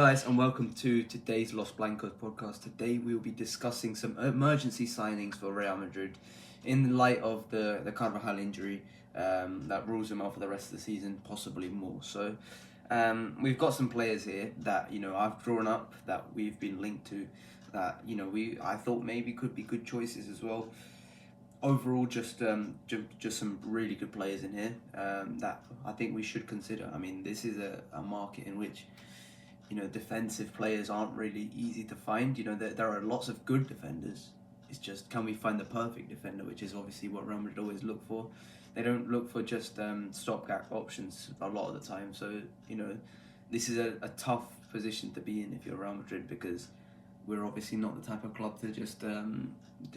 guys, and welcome to today's Los Blancos podcast. Today we will be discussing some emergency signings for Real Madrid in light of the Carvajal injury that rules him out for the rest of the season, possibly more. So we've got some players here that I've drawn up, that we've been linked to, that I thought maybe could be good choices as well. Overall, just some really good players in here that I think we should consider. I mean, this is a market in which defensive players aren't really easy to find. There are lots of good defenders. It's just, can we find the perfect defender, which is obviously what Real Madrid always look for. They don't look for just stopgap options a lot of the time. So this is a tough position to be in if you're Real Madrid, because we're obviously not the type of club to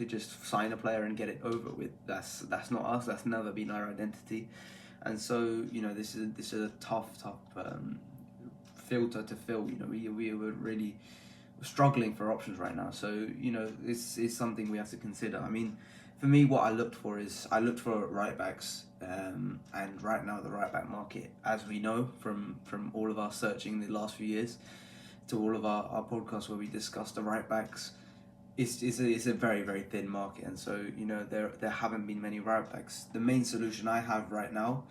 just sign a player and get it over with. That's not us. That's never been our identity. And so this is a tough filter to fill. We were really struggling for options right now. So this is something we have to consider. I mean, for me, what I looked for right backs, and right now the right back market, as we know from all of our searching the last few years, to all of our podcasts where we discuss the right backs, it's a very, very thin market. And so there haven't been many right backs. The main solution I have right now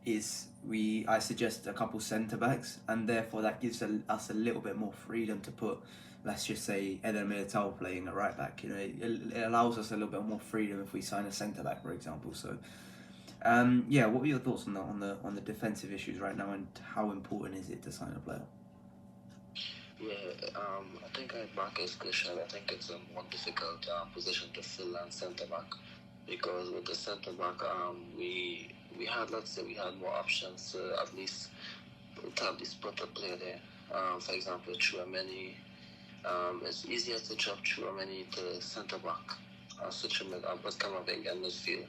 is I suggest a couple centre backs, and therefore that gives us a little bit more freedom to put, let's just say, Eder Militao playing at right back. It allows us a little bit more freedom if we sign a centre back, for example. So what were your thoughts on the defensive issues right now, and how important is it to sign a player? I think right back is crucial. I think it's a more difficult position to fill than centre back, because with the centre back, we had more options to at least put a player there. For example, Chouameni. It's easier to drop Chouameni to centre back, switch him with Camavinga in midfield,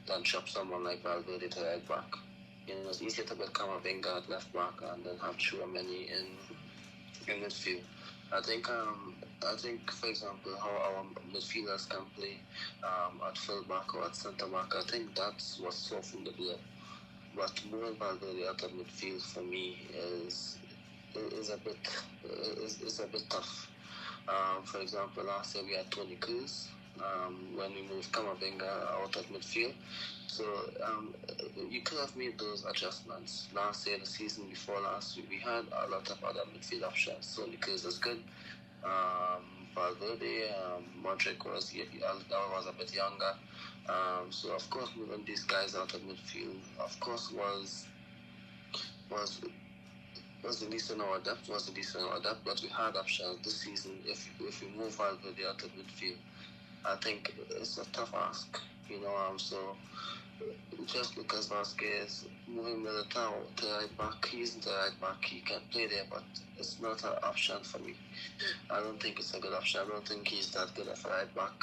than drop someone like Valverde to right back. It's easier to put Camavinga at left back and then have Chouameni in midfield. I think, for example, how our midfielders can play at full back or at centre back, I think that's what softened the blow. But moving Valverde out of midfield for me is a bit tough. For example, last year we had Toni Kroos when we moved Camavinga out of midfield. So you could have made those adjustments. Last year, the season before last, we had a lot of other midfield options. Toni Kroos is good. Valverde, Modric was a bit younger. So of course, moving these guys out of midfield, of course, was the least in our depth. But we had options this season. If we move Valverde out of midfield, I think it's a tough ask. So just Lucas Vazquez, moving Militao to right back, he's the right back, he can play there, but it's not an option for me. I don't think it's a good option. I don't think he's that good of a right back.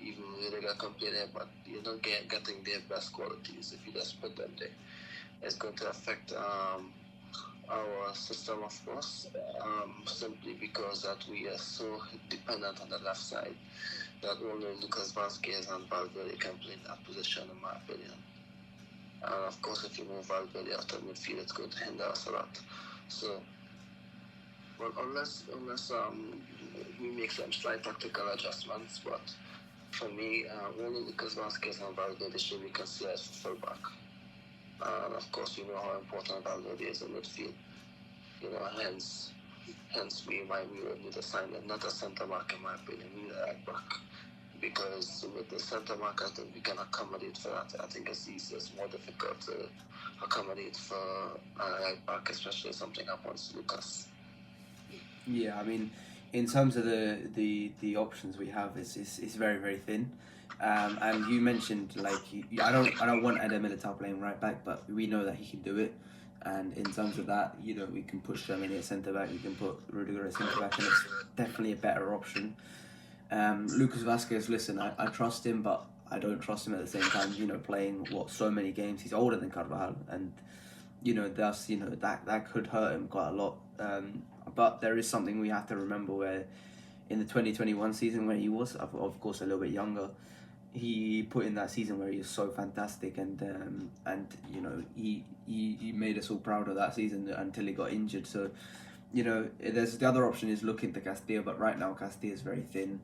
Even Rudiger can play there, but you're not getting their best qualities if you just put them there. It's going to affect our system, of course, simply because that we are so dependent on the left side that only Lucas Vazquez and Valverde can play in that position, in my opinion. And of course, if you move Valverde out of midfield, it's going to hinder us a lot. So, well, unless we make some slight tactical adjustments, but for me, only Lucas Vazquez and Valverde should be considered as full back. And of course, you know how important Valverde is in midfield. Hence we will need a signing, not a centre back, in my opinion, we need a right back. Because with the centre back, I think we can accommodate for that. I think it's more difficult to accommodate for a right back, especially if something happens to Lucas. Yeah, I mean, in terms of the options we have, it's very, very thin. And you mentioned, I don't want Eder Militao playing right back, but we know that he can do it. And in terms of that, we can push Germany at centre back. You can put Rudiger at centre back, and it's definitely a better option. Lucas Vazquez, listen, I trust him, but I don't trust him at the same time. Playing so many games. He's older than Carvajal, and that could hurt him quite a lot. But there is something we have to remember, where in the 2021 season, when he was, of course, a little bit younger, he put in that season where he was so fantastic, and he made us all proud of that season until he got injured. So there's the other option is looking to Castilla, but right now Castilla is very thin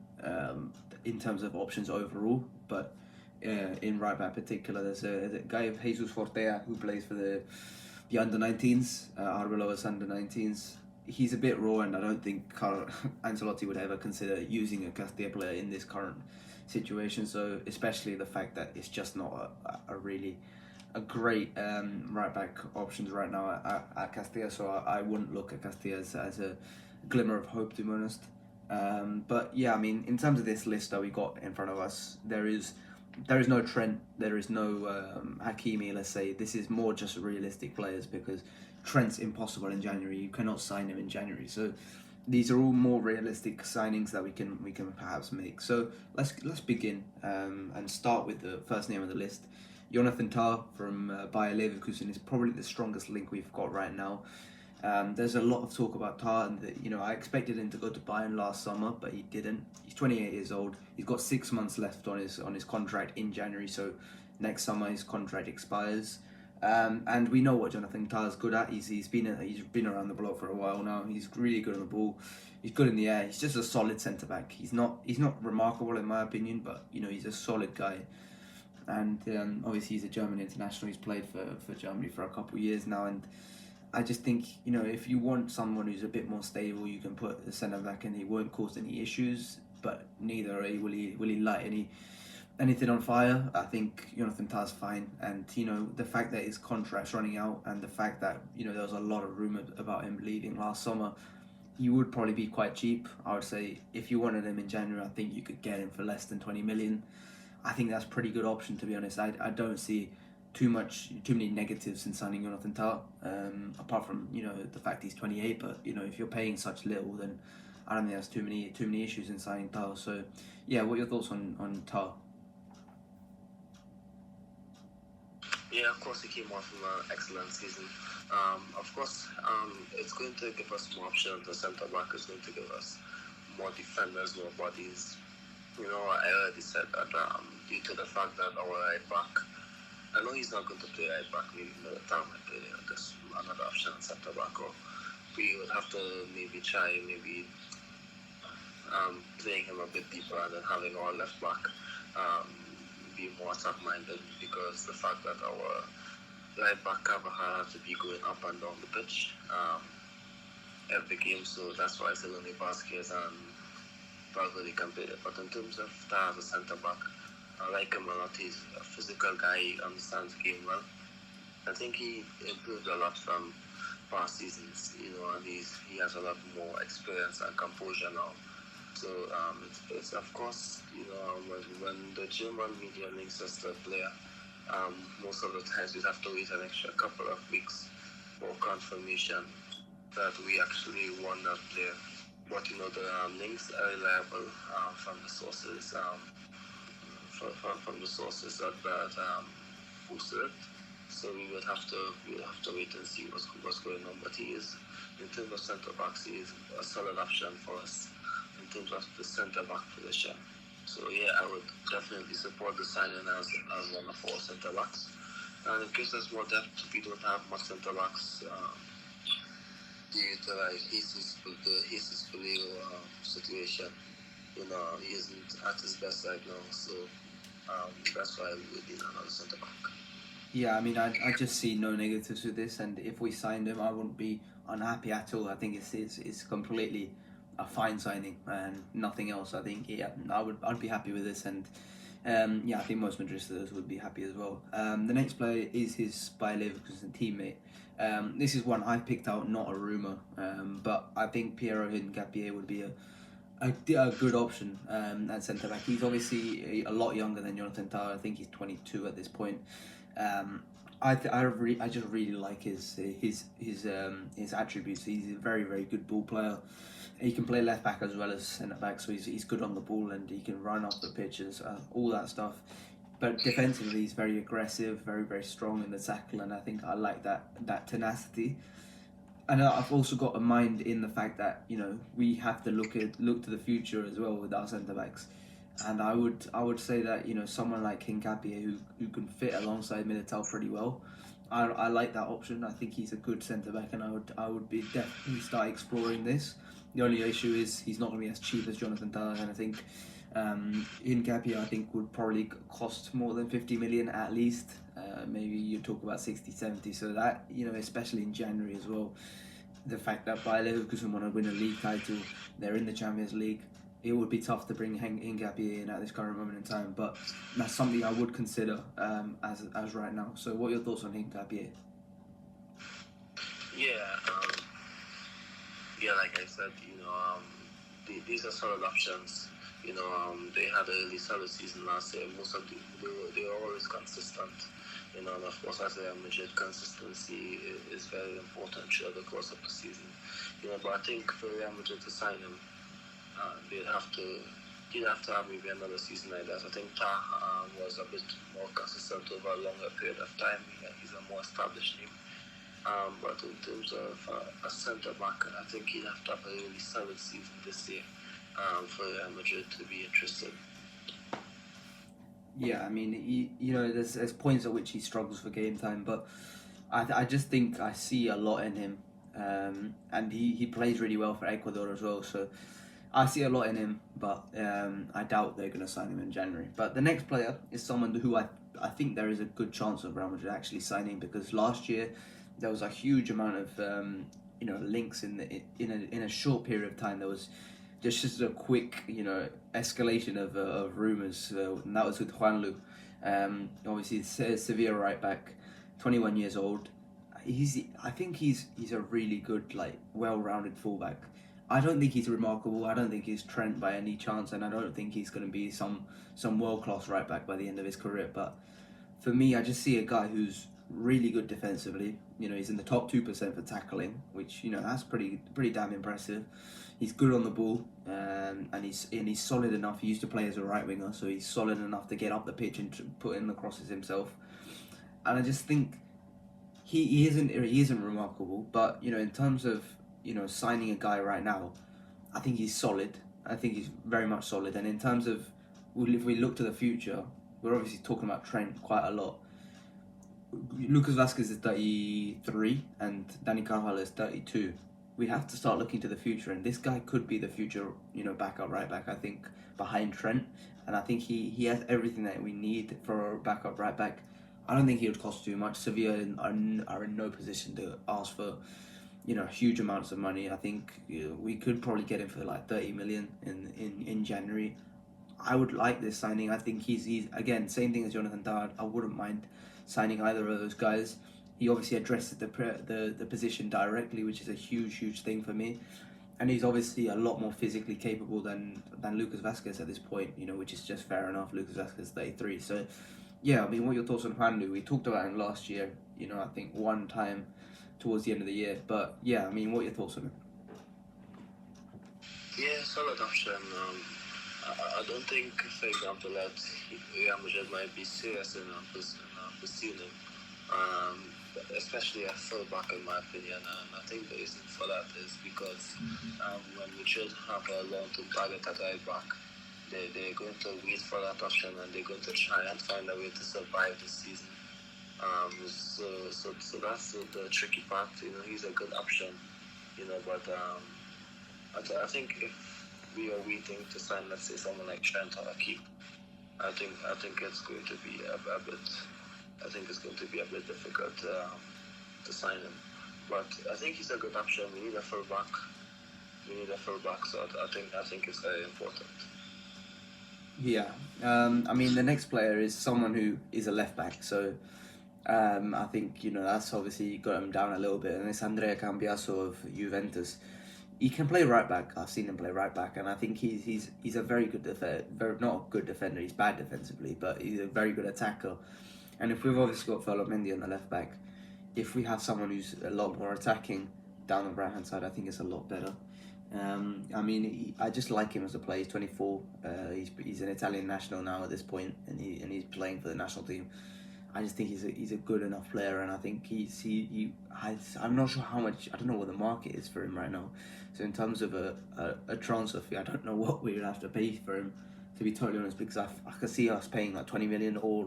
in terms of options overall. But in right back particular, there's a guy of Jesus Fortea who plays for the under-19s, Arbeloas under-19s. He's a bit raw, and I don't think Ancelotti would ever consider using a Castilla player in this current situation. So especially the fact that it's just not a really a great right back options right now at Castilla. So I wouldn't look at Castilla as a glimmer of hope, to be honest. But yeah, I mean, in terms of this list that we got in front of us, there is no Trent, there is no Hakimi. Let's say this is more just realistic players because Trent's impossible in January. You cannot sign him in January. So these are all more realistic signings that we can perhaps make. So let's begin and start with the first name on the list. Jonathan Tah from Bayer Leverkusen is probably the strongest link we've got right now. There's a lot of talk about Tah, and I expected him to go to Bayern last summer, but he didn't. He's 28 years old. He's got 6 months left on his contract in January, so next summer his contract expires. And we know what Jonathan Tah is good at. He's been around the block for a while now. He's really good on the ball. He's good in the air. He's just a solid centre back. He's not remarkable in my opinion, but he's a solid guy. And obviously he's a German international. He's played for Germany for a couple of years now, and I just think if you want someone who's a bit more stable, you can put the centre back, and he won't cause any issues. But neither will he light anything on fire. I think Jonathan Tah's fine, and the fact that his contract's running out, and the fact that there was a lot of rumours about him leaving last summer, he would probably be quite cheap. I would say if you wanted him in January, I think you could get him for less than 20 million. I think that's a pretty good option, to be honest. I don't see too many negatives in signing Jonathan Tah, apart from the fact he's 28. But if you're paying such little, then I don't think there's too many issues in signing Tah. So yeah, what are your thoughts on Tah? Yeah, of course, he came off from an excellent season. Of course, it's going to give us more options. The centre back is going to give us more defenders, more bodies. I already said that due to the fact that our right back, I know he's not going to play right back, maybe another time I play just another option at centre back, or we would have to try playing him a bit deeper and then having our left back be more attack minded, because the fact that our right back cover has to be going up and down the pitch every game, so that's why it's only Vasquez and Valverde can play it. But in terms of Tah as a centre back, I like him a lot. He's a physical guy, he understands the game well. I think he improved a lot from past seasons, and he has a lot more experience and composure now. So it's of course, when the German media links us to a player, most of the times we have to wait an extra couple of weeks for confirmation that we actually won that player. But the links are reliable from the sources from the sources that posted it. So we would have to wait and see what's going on. But he is, in terms of centre backs, he is a solid option for us in terms of the centre back position. So yeah, I would definitely support the signing as one of our centre backs. And it gives us more depth. We don't have much centre backs. Due to the Jesus Peleo situation, he isn't at his best right now. So that's why we would need another centre back. Yeah, I mean, I just see no negatives with this, and if we signed him, I wouldn't be unhappy at all. I think it's completely a fine signing and nothing else. I think I'd be happy with this, and I think most Madridistas would be happy as well. The next player is his Bayer Leverkusen teammate. This is one I picked out, not a rumour, but I think Piero Hincapié would be a good option at centre back. He's obviously a lot younger than Jonathan Tah. I think he's 22 at this point. I just really like his attributes. He's a very, very good ball player. He can play left back as well as centre back, so he's good on the ball and he can run off the pitches, all that stuff. But defensively, he's very aggressive, very, very strong in the tackle, and I think I like that tenacity. And I've also got a mind in the fact that we have to look to the future as well with our centre backs. And I would say that someone like Hincapié who can fit alongside Militao pretty well. I like that option. I think he's a good centre back, and I would be definitely start exploring this. The only issue is he's not going to be as cheap as Jonathan Tah, and I think Nketiah I think would probably cost more than 50 million at least. Maybe you talk about 60, 70. So that, especially in January as well, the fact that Bayer Leverkusen want to win a league title, they're in the Champions League. It would be tough to bring Nketiah in at this current moment in time, but that's something I would consider as right now. So, what are your thoughts on Nketiah? Yeah, like I said, these are solid options. They had a really solid season last year. Most of they were always consistent. And of course, as Real Madrid, consistency is very important throughout the course of the season. But I think for Real Madrid to sign him, they'd have to have maybe another season like that. I think Tah was a bit more consistent over a longer period of time. He's a more established name. But in terms of a centre back, I think he'd have to have a really solid season this year for Real Madrid to be interested. Yeah, I mean, there's points at which he struggles for game time, but I just think I see a lot in him, and he plays really well for Ecuador as well. So I see a lot in him, but I doubt they're going to sign him in January. But the next player is someone who I think there is a good chance of Real Madrid actually signing, because last year there was a huge amount of links in a short period of time. There was just a quick escalation of rumours, and that was with Juanlu. Obviously, Sevilla right back, 21 years old. I think he's a really good, well-rounded fullback. I don't think he's remarkable. I don't think he's Trent by any chance, and I don't think he's going to be some world-class right back by the end of his career. But for me, I just see a guy who's really good defensively. He's in the top 2% for tackling, which that's pretty damn impressive. He's good on the ball, and he's solid enough. He used to play as a right winger, so he's solid enough to get up the pitch and to put in the crosses himself. And I just think he isn't remarkable, but in terms of signing a guy right now, I think he's solid. I think he's very much solid. And in terms of if we look to the future, we're obviously talking about Trent quite a lot. Lucas Vazquez is 33 and Dani Carvajal is 32. We have to start looking to the future, and this guy could be the future, backup right back, I think, behind Trent. And I think he has everything that we need for a backup right back. I don't think he would cost too much. Sevilla are in no position to ask for, huge amounts of money. I think we could probably get him for 30 million in January. I would like this signing. I think he's again, same thing as Jonathan Tah. I wouldn't mind signing either of those guys. He obviously addresses the position directly, which is a huge thing for me. And he's obviously a lot more physically capable than Lucas Vazquez at this point, which is just fair enough. Lucas Vazquez 33. So, yeah, I mean, what are your thoughts on Juanlu? We talked about him last year, I think one time towards the end of the year. But, yeah, I mean, what are your thoughts on him? Yeah, solid option. I don't think, for example, that Real Madrid might be serious in pursuing him. Especially at fullback, in my opinion, and I think the reason for that is because when Madrid have a long-term target at right back, they're going to wait for that option, and they're going to try and find a way to survive this season. So that's the tricky part. He's a good option, but I think if we are waiting to sign, let's say, someone like Trent or Keep, I think it's going to be a bit. I think it's going to be a bit difficult to sign him. But I think he's a good option. We need a fullback. So I think it's very important. Yeah. I mean, the next player is someone who is a left back. So I think, that's obviously got him down a little bit. And it's Andrea Cambiaso of Juventus. He can play right back. I've seen him play right back, and I think he's a very good defender. Not a good defender. He's bad defensively, but he's a very good attacker. And if we've obviously got Mendy on the left back, if we have someone who's a lot more attacking down the right hand side, I think it's a lot better. I mean, I just like him as a player. He's 24. He's an Italian national now at this point, and he's playing for the national team. I just think he's a good enough player, and I think I'm not sure how much. I don't know what the market is for him right now. So in terms of a transfer fee, I don't know what we would have to pay for him, to be totally honest, because I can see us paying 20 million or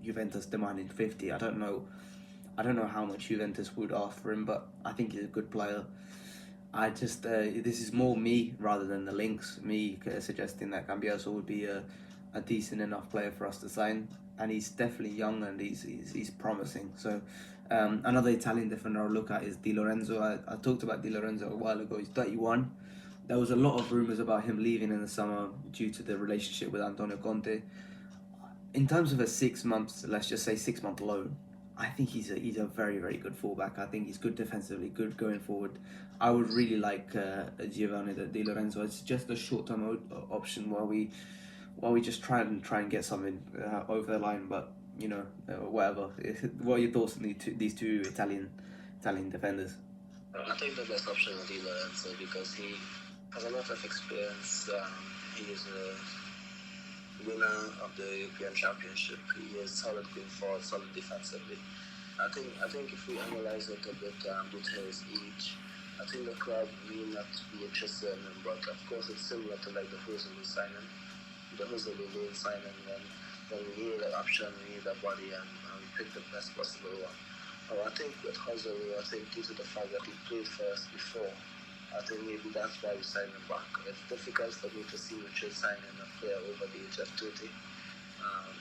Juventus demanding 50. I don't know I don't know how much Juventus would ask for him, but I think he's a good player. I just this is more me rather than the links. Me suggesting that Cambiaso would be a decent enough player for us to sign, and he's definitely young and he's promising. So another Italian defender I'll look at is Di Lorenzo. I talked about Di Lorenzo a while ago. He's 31. There was a lot of rumours about him leaving in the summer due to the relationship with Antonio Conte. In terms of a 6 months, let's just say 6 month loan, I think he's a very very good fullback. I think he's good defensively, good going forward. I would really like Giovanni Di Lorenzo. It's just a short term option while we just try and get something over the line. But whatever. What are your thoughts on these two Italian defenders? I think the best option is Di Lorenzo because he has a lot of experience. He is a winner of the European Championship. He is solid going forward, solid defensively. I think if we analyze it a bit with his age, I think the club may not be interested in him, but of course it's similar to like the Joselu signing. The Joselu loan signing, when we need an option, we need a body, and we pick the best possible one. I think with Joselu, I think due to the fact that he played for us before, I think maybe that's why we signed him back. It's difficult for me to see Madrid signing a player over the age of 30,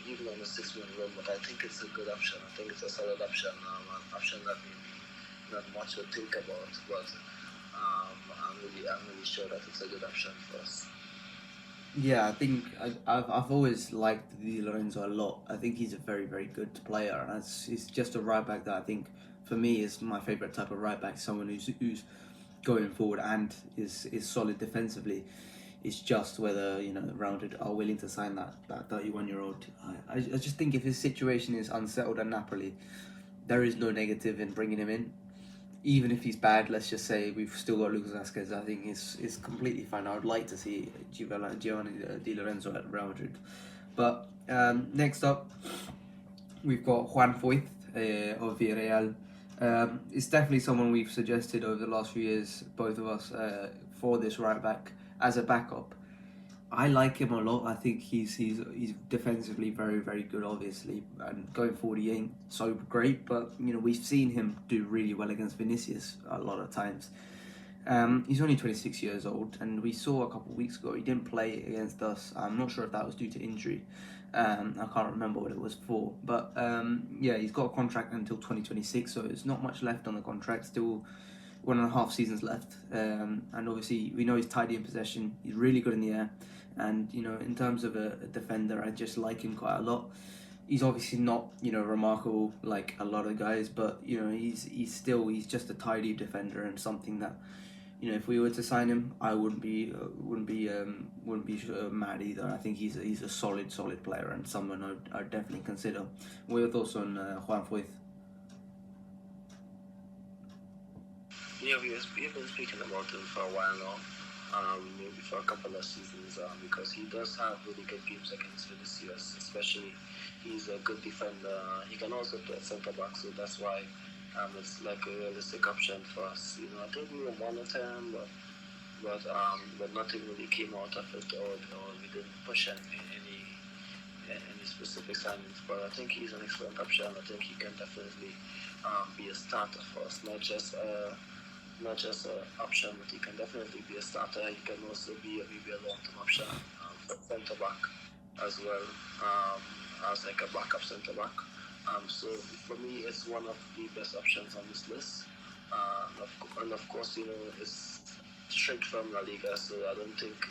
even on a 6-month loan, but I think it's a good option. I think it's a solid option, an option that maybe not much to think about, but I'm really sure that it's a good option for us. Yeah, I think I've always liked Di Lorenzo a lot. I think he's a very very good player, and he's just a right back that I think for me is my favourite type of right back. Someone who's going forward and is solid defensively. It's just whether Rounded are willing to sign that 31-year-old. I just think if his situation is unsettled at Napoli, there is no negative in bringing him in. Even if he's bad, let's just say we've still got Lucas Vazquez. I think is completely fine. I would like to see Giovanni Di Lorenzo at Real Madrid. But next up, we've got Juan Foyth of Villarreal. It's definitely someone we've suggested over the last few years, both of us, for this right back as a backup. I like him a lot. I think he's defensively very very good, obviously, and going forward he ain't so great. But we've seen him do really well against Vinicius a lot of times. He's only 26 years old, and we saw a couple of weeks ago he didn't play against us. I'm not sure if that was due to injury. I can't remember what it was for, but yeah, he's got a contract until 2026, so there's not much left on the contract. Still 1.5 seasons left, and obviously we know he's tidy in possession. He's really good in the air, and in terms of a defender, I just like him quite a lot. He's obviously not remarkable like a lot of guys, but he's just a tidy defender, and something that if we were to sign him, I wouldn't be mad either. I think he's a solid player and someone I'd definitely consider. What are your thoughts on Juan Foyth? Yeah, we've been speaking about him for a while now, maybe for a couple of seasons, because he does have really good games against Vinicius, especially he's a good defender. He can also play centre back, so that's why it's like a realistic option for us. I think we were monitoring, but nothing really came out of it, or we didn't push any specific signings. But I think he's an excellent option. I think he can definitely be a starter for us, not just an option, but he can definitely be a starter. He can also be maybe a long-term option for centre back as well, as like a backup centre back. So for me, it's one of the best options on this list. And of course, it's straight from La Liga, so I don't think.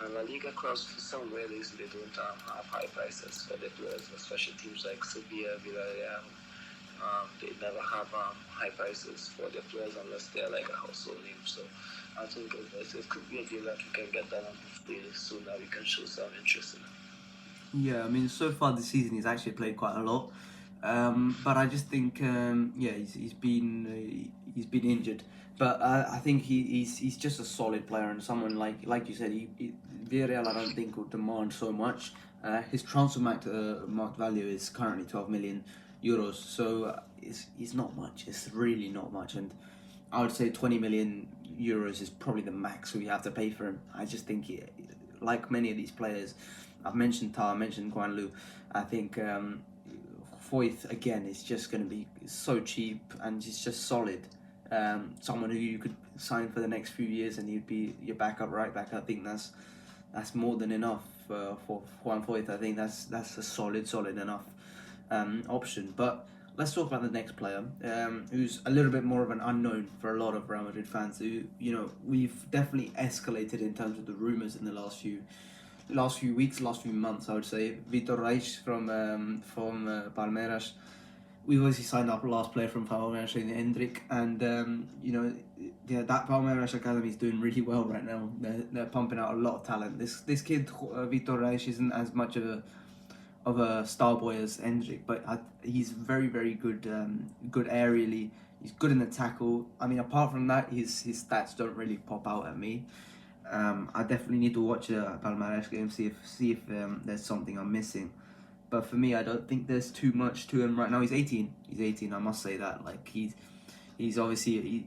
And La Liga clubs, for some reason, they don't have high prices for their players, especially teams like Sevilla, Villarreal. They never have high prices for their players unless they're like a household name. So I think it could be a deal that we can get done really soon, that we can show some interest in it. Yeah, I mean, so far this season he's actually played quite a lot, but I just think he's been injured. But I think he's just a solid player, and someone like you said, Villarreal I don't think will demand so much. His transfer market value is currently 12 million euros, so it's not much. It's really not much, and I would say 20 million euros is probably the max we have to pay for him. I just think like many of these players, I've mentioned Tar, I mentioned Guanlu. I think Foyth, again, is just going to be so cheap and he's just solid. Someone who you could sign for the next few years and he'd be your backup right back. I think that's more than enough for Juan Foyth. I think that's a solid enough option. But let's talk about the next player, who's a little bit more of an unknown for a lot of Real Madrid fans. Who, we've definitely escalated in terms of the rumours in the last few weeks, last few months, I would say. Vitor Reis from Palmeiras. We obviously signed up last player from Palmeiras in Hendrik, and that Palmeiras academy is doing really well right now. They're pumping out a lot of talent. This kid Vitor Reis isn't as much of a star boy as Hendrik, but he's very, very good. Good aerially. He's good in the tackle. I mean, apart from that, his stats don't really pop out at me. I definitely need to watch a Palmeiras game, see if there's something I'm missing. But for me, I don't think there's too much to him right now. He's 18. I must say that. Like he's obviously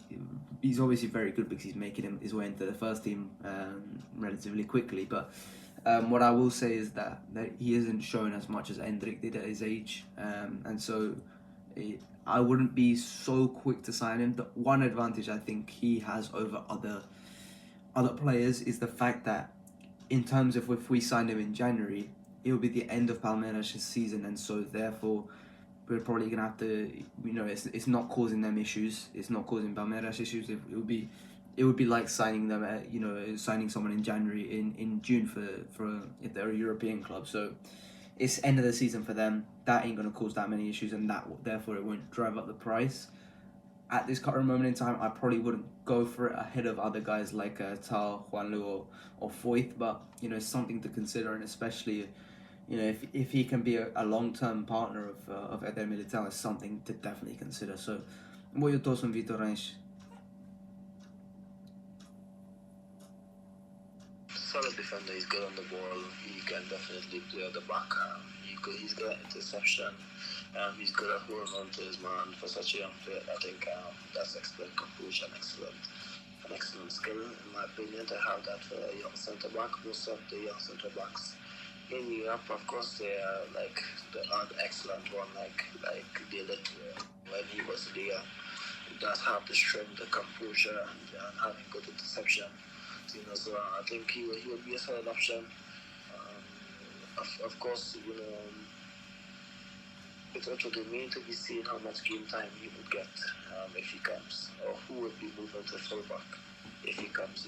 very good because he's making his way into the first team relatively quickly. But what I will say is that he isn't shown as much as Hendrik did at his age, and so I wouldn't be so quick to sign him. The one advantage I think he has over other players is the fact that in terms of if we signed him in January, it will be the end of Palmeiras' season, and so therefore we're probably gonna have to, it's not causing them issues. It's not causing Palmeiras issues. It would be like signing them, signing someone in January, in June for if they're a European club. So it's end of the season for them. That ain't gonna cause that many issues, and that therefore it won't drive up the price. At this current moment in time, I probably wouldn't go for it ahead of other guys like Tal, Juanlu, or Foyth, but it's something to consider, and especially if he can be a long-term partner of Eder Militao, is something to definitely consider. So, what are your thoughts on Vitor Reis? Solid defender. He's good on the ball. He can definitely play at the back. He's good at interception. He's good at holding on to his man for such a young player. I think that's excellent composure and an excellent skill, in my opinion, to have that for a young centre back. Most of the young centre backs in Europe, of course, they are like the excellent one, like they did when he was there. Does have the strength, the composure, and having good interception. So I think he will be a solid option. Of course, it would remain to be seen how much game time he would get if he comes, or who would be moving to fullback if he comes.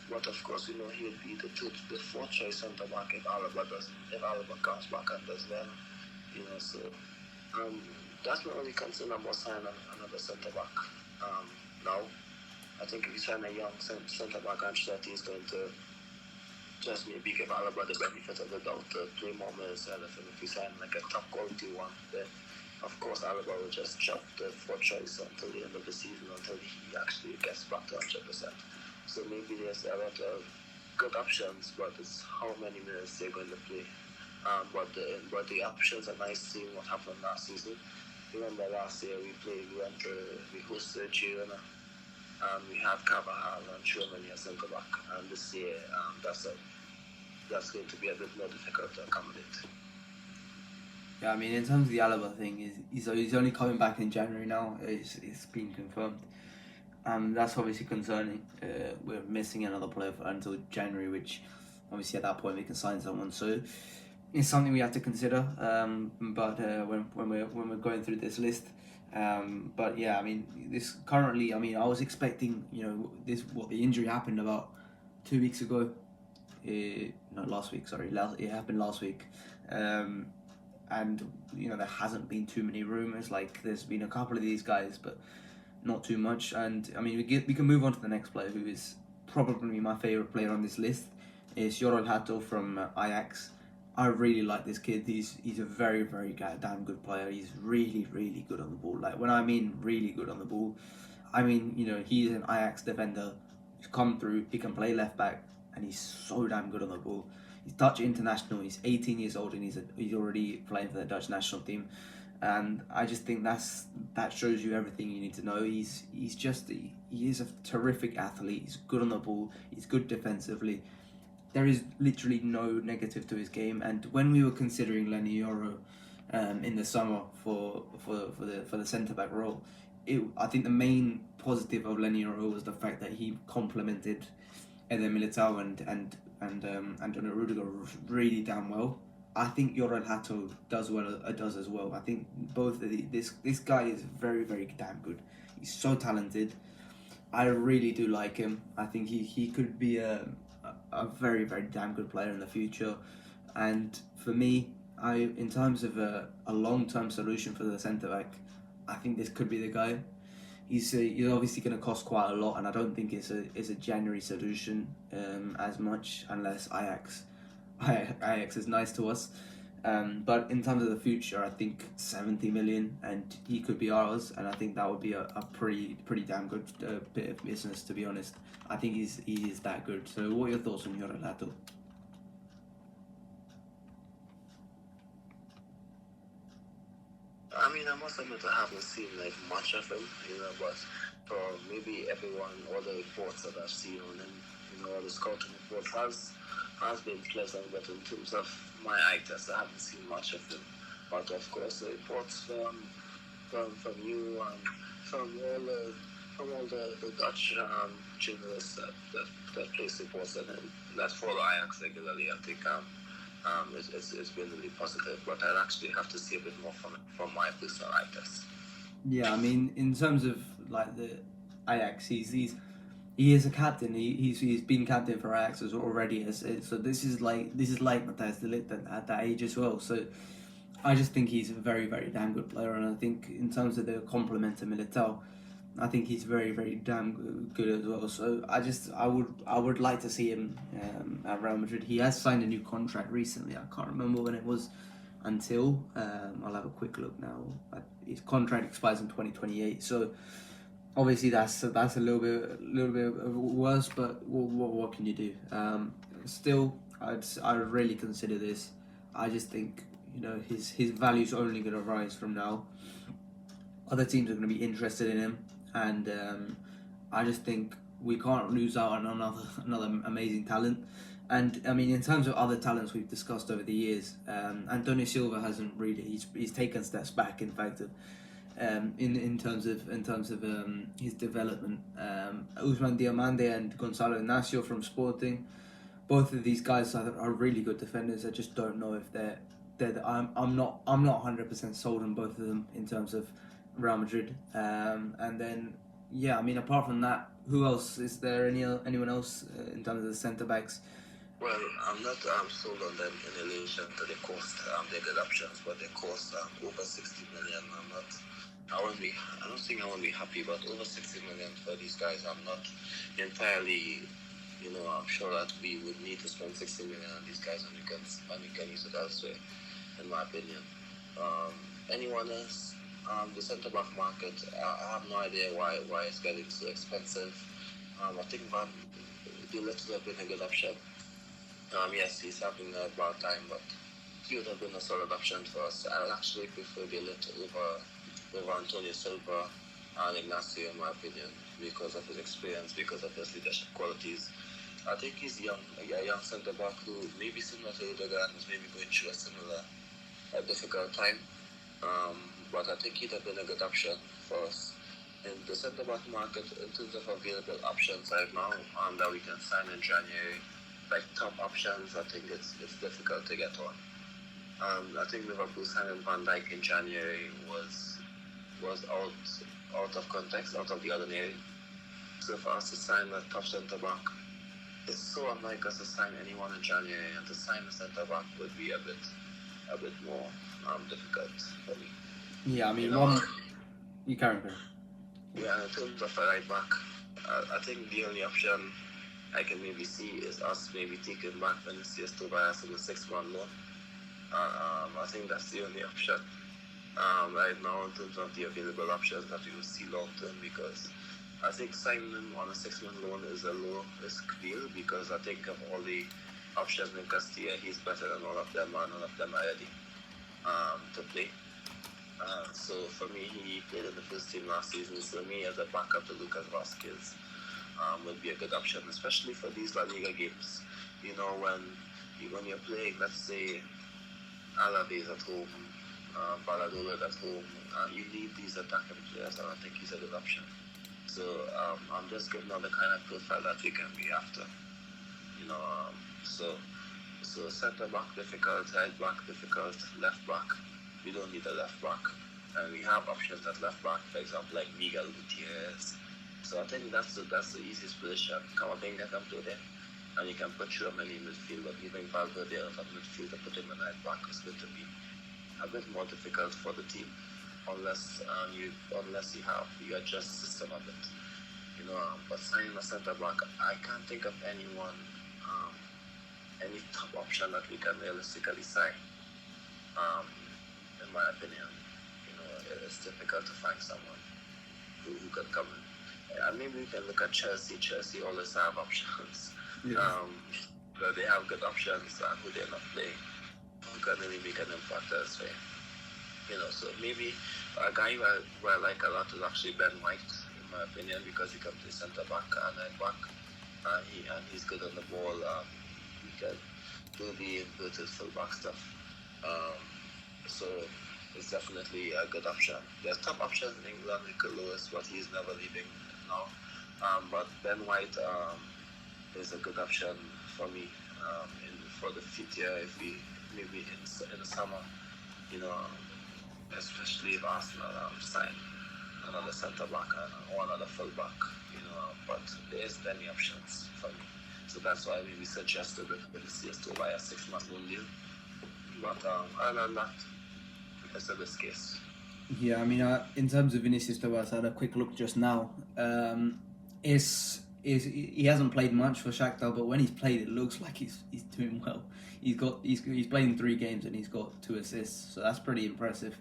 But of course, he would be the fourth choice centre back if Alaba comes back and does well. So that's my only concern about signing another centre back. Now, I think if you sign a young centre back, I'm sure that he's going to just maybe give Alaba the benefit of the doubt to play more minutes ahead of him. If you sign like a top quality one, then of course Alaba will just chop the fourth choice until the end of the season, until he actually gets back to 100%. So maybe there's a lot of good options, but it's how many minutes they're going to play. But the options are nice, seeing what happened last season. Remember last year we hosted Girona, and we had Carvajal and Schumann as centre back, and this year that's going to be a bit more difficult to accommodate. Yeah, I mean, in terms of the Alaba thing, he's only coming back in January now. It's been confirmed. That's obviously concerning. We're missing another player until January, which obviously at that point we can sign someone. So it's something we have to consider. But when we're going through this list, but yeah, I mean, this currently, I mean, I was expecting, the injury happened about 2 weeks ago. Not last week, sorry. It happened last week. And there hasn't been too many rumours. Like, there's been a couple of these guys, but not too much. And I mean, we can move on to the next player, who is probably my favourite player on this list. Is Jorol Hato from Ajax. I really like this kid. He's a very, very damn good player. He's really, really good on the ball. Like, when I mean really good on the ball, I mean, he's an Ajax defender. He's come through. He can play left back, and he's so damn good on the ball. He's Dutch international. He's 18 years old, and he's already playing for the Dutch national team. And I just think that shows you everything you need to know. He is a terrific athlete. He's good on the ball. He's good defensively. There is literally no negative to his game. And when we were considering Lenny Yoro in the summer for the centre back role. I think the main positive of Lenny Yoro was the fact that he complemented Eder Militao and Rudiger really damn well. I think Yoran Hato does as well. I think both of this guy is very very damn good. He's so talented. I really do like him. I think he could be a very very damn good player in the future. And for me, in terms of a long term solution for the centre back, I think this could be the guy. He's obviously going to cost quite a lot, and I don't think it's a January solution as much unless Ajax is nice to us. But in terms of the future, I think 70 million, and he could be ours, and I think that would be a pretty damn good bit of business, to be honest. I think he is that good. So, what are your thoughts on Yoran Hato? I mean, I must admit I haven't seen like much of him, but for maybe everyone, all the reports that I've seen on him, all the scouting reports has been pleasant, but in terms of my eye test, I haven't seen much of him. But of course, the reports from you and from all the Dutch journalists that place reports on him that follow Ajax regularly, I think it's been really positive. But I'd actually have to see a bit more from my personal eye test. Yeah, I mean, in terms of like the Ajax, he is a captain. He's been captain for Ajax already. So this is like Matthijs de Ligt at that age as well. So I just think he's a very very damn good player, and I think in terms of the complement to Militao, I think he's very very damn good as well. So I would like to see him at Real Madrid. He has signed a new contract recently. I can't remember when it was. Until I'll have a quick look now. His contract expires in 2028. So obviously that's a little bit worse, but what can you do? Still, I'd really consider this. I just think his value's only going to rise from now. Other teams are going to be interested in him, and I just think we can't lose out on another amazing talent. And I mean, in terms of other talents we've discussed over the years, Antonio Silva hasn't really. He's taken steps back. In fact, in terms of his development, Ousmane Diomande and Gonzalo Ignacio from Sporting, both of these guys are really good defenders. I just don't know if they're. I'm not 100% sold on both of them in terms of Real Madrid. And then I mean, apart from that, who else is there? Anyone else in terms of the centre backs? Well, I'm not sold on them in relation to the cost. They're good options, but they cost over 60 million. I don't think I won't be happy, but over 60 million for these guys, I'm not entirely, I'm sure that we would need to spend 60 million on these guys, and we can use it elsewhere, in my opinion. Anyone else? The centre back market, I have no idea why it's getting so expensive. I think Van de Ligt would have been a good option. Yes, he's having a bad time, but he would have been a solid option for us. I actually prefer de Ligt over Antonio Silva and Ignacio, in my opinion, because of his experience, because of his leadership qualities. I think he's a young centre back who maybe similar to Rudiger and is maybe going through a difficult time. But I think he'd have been a good option for us. In the centre back market, in terms of available options right now, that we can sign in January, like top options, I think it's difficult to get on. I think Liverpool signing Van Dijk in January was out of context, out of the ordinary. So for us to sign a top centre back, it's so unlike us to sign anyone in January, and to sign a centre back would be a bit more difficult for me. Yeah, I mean, you carry on. Yeah, in terms of a right back, I think the only option I can maybe see is us maybe taking back Vinicius Tobias in a 6-month loan. I think that's the only option right now in terms of the available options that we will see long term, because I think signing him on a 6-month loan is a low risk deal, because I think of all the options in Castilla, he's better than all of them, and none of them are ready to play. So for me, he played in the first team last season. So me, as a backup to Lucas Vazquez, would be a good option, especially for these La Liga games. When you're playing, let's say, Alaves at home Balladola at home. You need these attacking players, and I think he's a good option. So I'm just giving out the kind of profile that we can be after. You know, so centre back difficult, right back difficult, left back. We don't need a left back, and we have options at left back, for example, like Miguel Gutierrez. So I think that's the easiest position. Camavinga can play there, and you can put Sherman in midfield. But even Valverde out of midfield to put him in right back is going to be a bit more difficult for the team, unless you adjust the system a bit. You know, but signing a centre back, I can't think of anyone. Any top option that we can realistically sign. In my opinion, you know, it's difficult to find someone who can come in. Maybe we can look at Chelsea. Chelsea always have options. Yeah. But they have good options and who they're not playing. Who can really make an impact elsewhere. You know, so maybe a guy who I like a lot is actually Ben White, in my opinion, because he can play centre back and right back, and he's good on the ball. He can do the inverted full-back stuff. So it's definitely a good option. There's top options in England, Nico Lewis, but he's never leaving now. But Ben White is a good option for me for the future if we maybe in the summer, you know, especially if Arsenal sign another centre back or another full back, you know. But there's many options for me. So that's why we suggested that Vinicius to buy a 6-month loan deal. But other than that, it's a risk case. Yeah, I mean, in terms of Vinicius Tobias, I had a quick look just now. He hasn't played much for Shakhtar, but when he's played, it looks like he's doing well. He's played in 3 games and he's got 2 assists, so that's pretty impressive.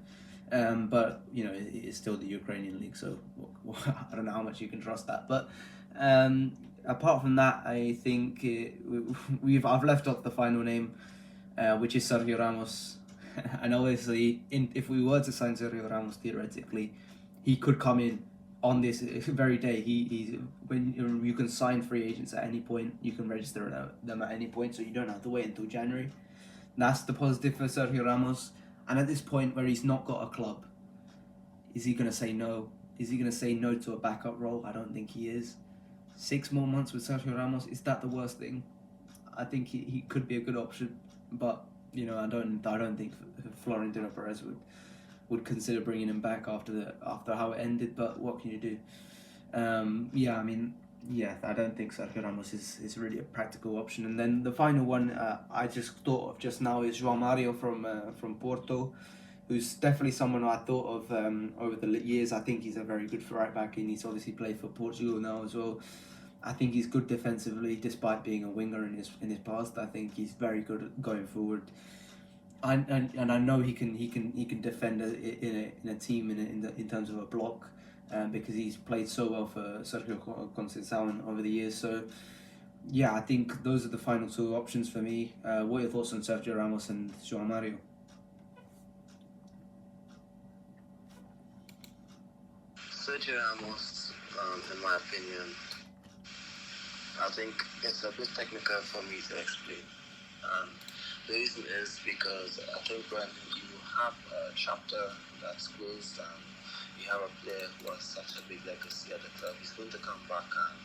But you know, it's still the Ukrainian league, so I don't know how much you can trust that. But apart from that, I think I've left off the final name, which is Sergio Ramos. And obviously, if we were to sign Sergio Ramos, theoretically, he could come in on this very day. He's when you can sign free agents at any point, you can register them at any point, so you don't have to wait until January. That's the positive for Sergio Ramos. And at this point where he's not got a club, is he going to say no? Is he going to say no to a backup role? I don't think he is. 6 more months with Sergio Ramos, is that the worst thing? I think he could be a good option, but you know, I don't think Florentino Perez would consider bringing him back after how it ended. But what can you do? I don't think Sergio Ramos is really a practical option. And then the final one I just thought of just now is João Mario from Porto, who's definitely someone I thought of over the years. I think he's a very good right back, and he's obviously played for Portugal now as well. I think he's good defensively, despite being a winger in his past. I think he's very good at going forward. And I know he can defend in a team in terms of a block, because he's played so well for Sergio Conceição over the years. So yeah, I think those are the final 2 options for me. What are your thoughts on Sergio Ramos and João Mario? Sergio Ramos, in my opinion, I think it's a bit technical for me to explain. The reason is because I think when you have a chapter that's closed and you have a player who has such a big legacy at the club, he's going to come back, and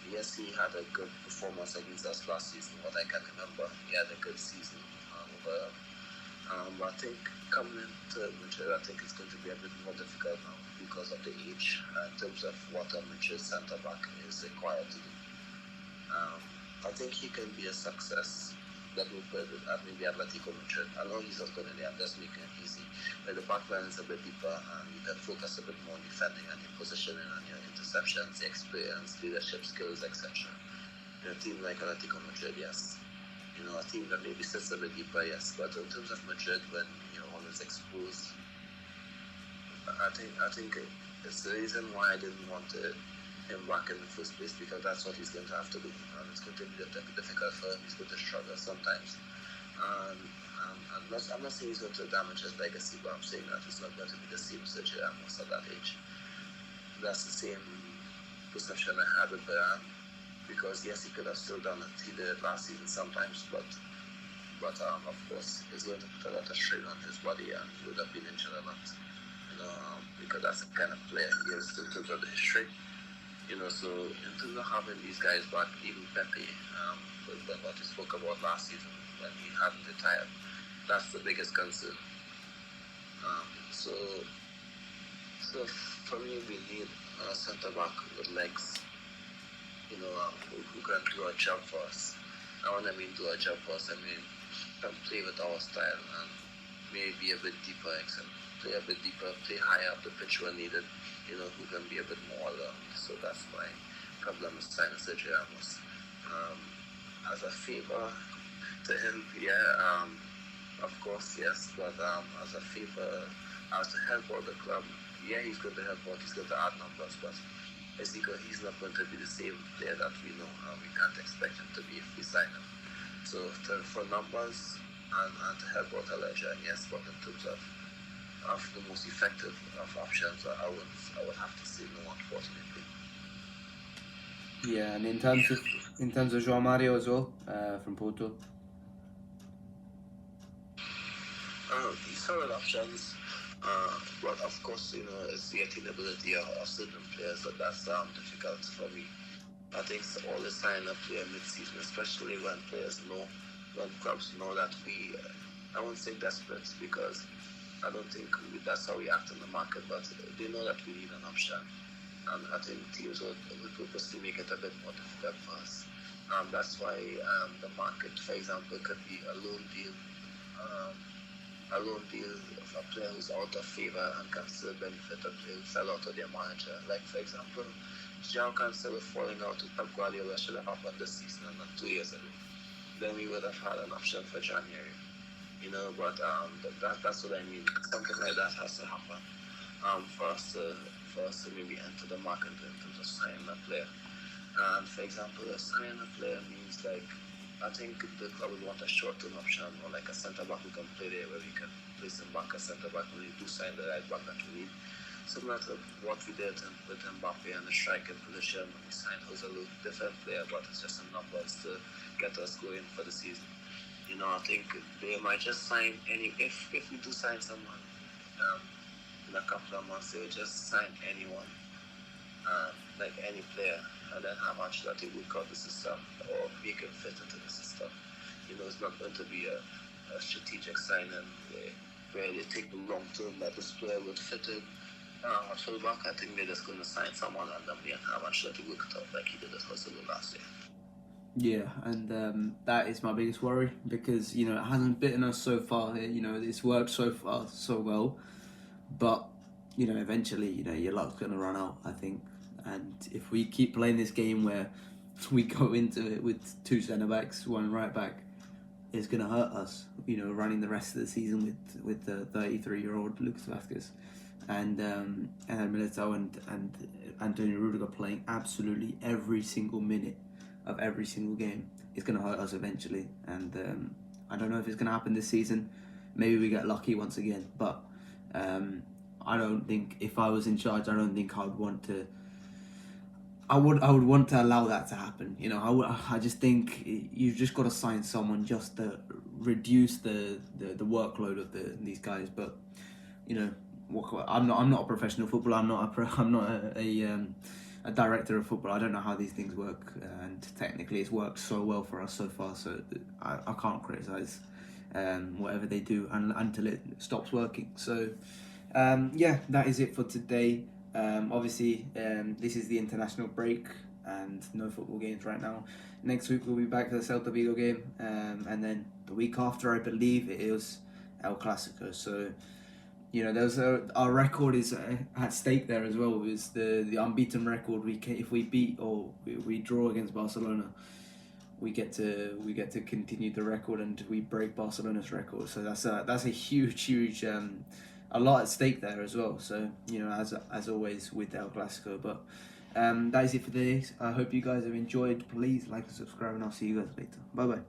yes, he had a good performance against us last season. What I can remember, he had a good season overall. But I think coming into Madrid, I think it's going to be a bit more difficult now because of the age, in terms of what a Madrid centre back is required to do. I think he can be a success that will put it at maybe Atletico Madrid. I know he's not going to be, I'm just making it easy. But the back line is a bit deeper, and you can focus a bit more on defending and your positioning and your interceptions, the experience, leadership skills, etc. In a team like Atletico Madrid, yes. You know, a team that maybe sits a bit deeper, yes. But in terms of Madrid, when you're always exposed, I think it's the reason why I didn't want him back in the first place, because that's what he's going to have to do, and it's going to be difficult for him. He's going to struggle sometimes, and I'm not saying he's going to damage his legacy, but I'm saying that it's not going to be the same Sergio Ramos at that age. That's the same perception I had with Bayern, because yes, he could have still done it. He did it last season sometimes, but of course, he's going to put a lot of a strain on his body and he would have been injured a lot. Because that's the kind of player he is in terms of the history. So in terms of having these guys back, even Pepe, with what we spoke about last season when he hadn't retired, that's the biggest concern. So for me, we need a centre back with legs, who can do a job for us. And when I mean do a job for us, I mean can play with our style and maybe a bit deeper, play a bit deeper, play higher up the pitch when needed, who can be a bit more alone. So that's my problem with signing Sergio Ramos. As a favor to him, of course, yes, but as a favor, as to help out the club, he's going to help out, he's going to add numbers, but he's not going to be the same player that we know, and we can't expect him to be if we sign him. So for numbers and to help out Elijah, yes, but in terms of the most effective of options, I would have to say no, unfortunately. Yeah, and in terms of João Mario as well, from Porto. These solid options, but of course, it's the attainability of certain players that's difficult for me. I think all the sign up player mid-season, especially when clubs know that I won't say desperate because I don't think that's how we act in the market, but they know that we need an option. And I think teams would purposely make it a bit more difficult for us. That's why the market, for example, could be a loan deal of a player who's out of favour and can still benefit a player who fell out of their manager. Like, for example, João Cancelo falling out with Pep Guardiola should have happened this season and not 2 years ago. Then we would have had an option for January. But that's what I mean. Something like that has to happen for us to maybe enter the market in terms of signing a player. And for example, signing a player means I think the club would want a short-term option or like a centre-back who can play there where we can place him back as centre-back when we do sign the right back that we need. Similar to what we did with Mbappe and the striker position when we signed Joselu, different player, but it's just some numbers to get us going for the season. I think they might just sign if we do sign someone in a couple of months, they will just sign anyone, like any player, and then how much that it would cut the system or make it fit into the system. It's not going to be a strategic signing where they take the long term that this player would fit in. At fullback, I think they're just going to sign someone randomly and how much that it would cut like he did at Joselu last year. Yeah, and that is my biggest worry because it hasn't bitten us so far. It's worked so far so well, but eventually your luck's gonna run out, I think. And if we keep playing this game where we go into it with two centre backs, one right back, it's gonna hurt us. Running the rest of the season with the 33-year-old Lucas Vázquez and Militao and Antonio Rudiger playing absolutely every single minute of every single game. It's going to hurt us eventually, and I don't know if it's going to happen this season. Maybe we get lucky once again, but I don't think, if I was in charge, I don't think I would want to. I would want to allow that to happen. I just think you've just got to sign someone just to reduce the workload of these guys. But I'm not a professional footballer. I'm not a director of football. I don't know how these things work, and technically it's worked so well for us so far, so I can't criticise whatever they do until it stops working. So that is it for today. Obviously this is the international break and no football games right now. Next week we'll be back to the Celta Vigo game, and then the week after I believe it is El Clasico. So there's our record is at stake there as well. It's the unbeaten record. If we beat or we draw against Barcelona, we get to continue the record and we break Barcelona's record. So that's a huge a lot at stake there as well. So as always with El Clasico. But that is it for today. I hope you guys have enjoyed. Please like and subscribe, and I'll see you guys later. Bye bye.